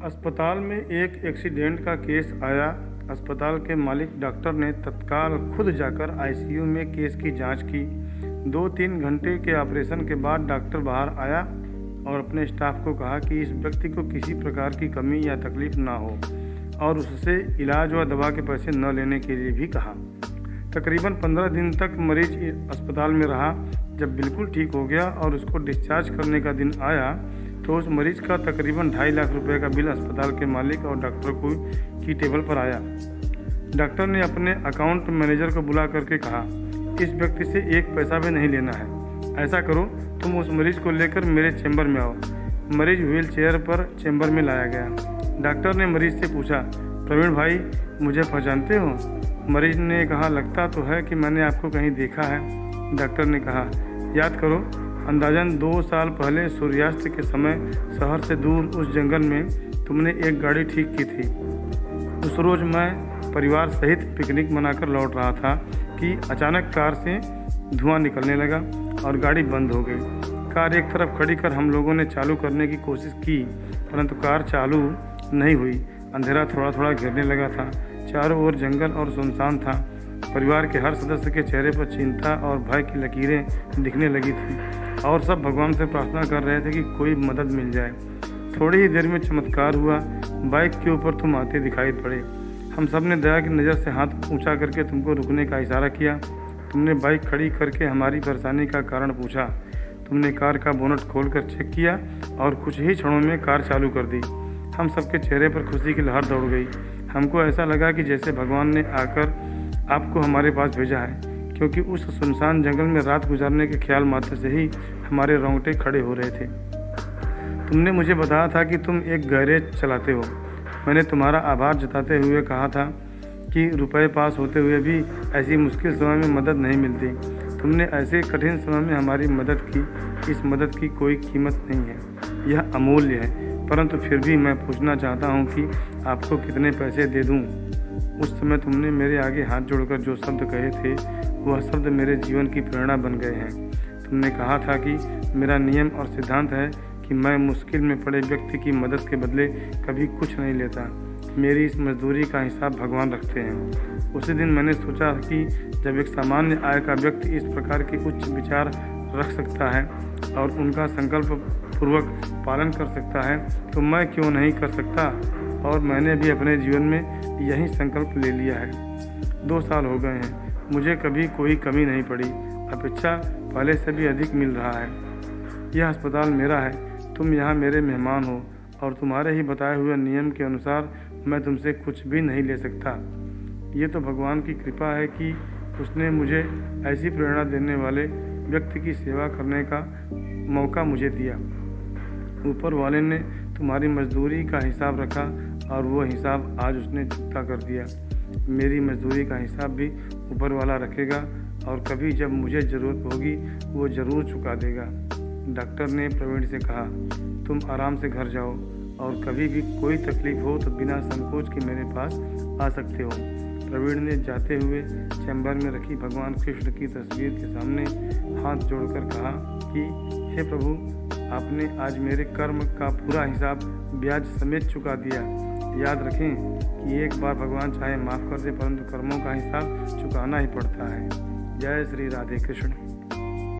अस्पताल में एक एक्सीडेंट का केस आया। अस्पताल के मालिक डॉक्टर ने तत्काल खुद जाकर आईसीयू में केस की जांच की। 2-3 घंटे के ऑपरेशन के बाद डॉक्टर बाहर आया और अपने स्टाफ को कहा कि इस व्यक्ति को किसी प्रकार की कमी या तकलीफ ना हो और उससे इलाज व दवा के पैसे न लेने के लिए भी कहा। तकरीबन 15 दिन तक मरीज अस्पताल में रहा। जब बिल्कुल ठीक हो गया और उसको डिस्चार्ज करने का दिन आया तो उस मरीज का तकरीबन 2.5 लाख रुपए का बिल अस्पताल के मालिक और डॉक्टर की टेबल पर आया। डॉक्टर ने अपने अकाउंट मैनेजर को बुला करके कहा, इस व्यक्ति से एक पैसा भी नहीं लेना है। ऐसा करो, तुम उस मरीज को लेकर मेरे चैम्बर में आओ। मरीज व्हील चेयर पर चैम्बर में लाया गया। डॉक्टर ने मरीज से पूछा, प्रवीण भाई, मुझे पहचानते हो? मरीज ने कहा, लगता तो है कि मैंने आपको कहीं देखा है। डॉक्टर ने कहा, याद करो, अंदाजन 2 साल पहले सूर्यास्त के समय शहर से दूर उस जंगल में तुमने एक गाड़ी ठीक की थी। उस रोज़ मैं परिवार सहित पिकनिक मनाकर लौट रहा था कि अचानक कार से धुआं निकलने लगा और गाड़ी बंद हो गई। कार एक तरफ खड़ी कर हम लोगों ने चालू करने की कोशिश की, परंतु कार चालू नहीं हुई। अंधेरा थोड़ा थोड़ा घेरने लगा था। चारों ओर जंगल और सुनसान था। परिवार के हर सदस्य के चेहरे पर चिंता और भय की लकीरें दिखने लगी थी और सब भगवान से प्रार्थना कर रहे थे कि कोई मदद मिल जाए। थोड़ी ही देर में चमत्कार हुआ। बाइक के ऊपर तुम आते दिखाई पड़े। हम सब ने दया की नज़र से हाथ ऊंचा करके तुमको रुकने का इशारा किया। तुमने बाइक खड़ी करके हमारी परेशानी का कारण पूछा। तुमने कार का बोनट खोलकर चेक किया और कुछ ही क्षणों में कार चालू कर दी। हम सबके चेहरे पर खुशी की लहर दौड़ गई। हमको ऐसा लगा कि जैसे भगवान ने आकर आपको हमारे पास भेजा है, क्योंकि उस सुनसान जंगल में रात गुजारने के ख्याल मात्र से ही हमारे रोंगटे खड़े हो रहे थे। तुमने मुझे बताया था कि तुम एक गैरेज चलाते हो। मैंने तुम्हारा आभार जताते हुए कहा था कि रुपए पास होते हुए भी ऐसी मुश्किल समय में मदद नहीं मिलती। तुमने ऐसे कठिन समय में हमारी मदद की। इस मदद की कोई कीमत नहीं है, यह अमूल्य है। परंतु फिर भी मैं पूछना चाहता हूँ कि आपको कितने पैसे दे दूँ? उस समय तुमने मेरे आगे हाथ जोड़कर जो शब्द कहे थे, वह शब्द मेरे जीवन की प्रेरणा बन गए हैं। तुमने कहा था कि मेरा नियम और सिद्धांत है कि मैं मुश्किल में पड़े व्यक्ति की मदद के बदले कभी कुछ नहीं लेता। मेरी इस मजदूरी का हिसाब भगवान रखते हैं। उसी दिन मैंने सोचा कि जब एक सामान्य आय का व्यक्ति इस प्रकार के उच्च विचार रख सकता है और उनका संकल्प पूर्वक पालन कर सकता है, तो मैं क्यों नहीं कर सकता। और मैंने भी अपने जीवन में यही संकल्प ले लिया है। 2 साल हो गए हैं, मुझे कभी कोई कमी नहीं पड़ी। अपेक्षा पहले से भी अधिक मिल रहा है। यह अस्पताल मेरा है, तुम यहाँ मेरे मेहमान हो और तुम्हारे ही बताए हुए नियम के अनुसार मैं तुमसे कुछ भी नहीं ले सकता। ये तो भगवान की कृपा है कि उसने मुझे ऐसी प्रेरणा देने वाले व्यक्ति की सेवा करने का मौका मुझे दिया। ऊपर वाले ने तुम्हारी मजदूरी का हिसाब रखा और वो हिसाब आज उसने चुकता कर दिया। मेरी मजदूरी का हिसाब भी ऊपर वाला रखेगा और कभी जब मुझे ज़रूरत होगी वो ज़रूर चुका देगा। डॉक्टर ने प्रवीण से कहा, तुम आराम से घर जाओ और कभी भी कोई तकलीफ हो तो बिना संकोच के मेरे पास आ सकते हो। प्रवीण ने जाते हुए चैम्बर में रखी भगवान कृष्ण की तस्वीर के सामने हाथ जोड़कर कहा कि हे प्रभु, आपने आज मेरे कर्म का पूरा हिसाब ब्याज समेत चुका दिया। याद रखें कि एक बार भगवान चाहे माफ़ कर दे, परंतु कर्मों का हिसाब चुकाना ही पड़ता है। जय श्री राधे कृष्ण।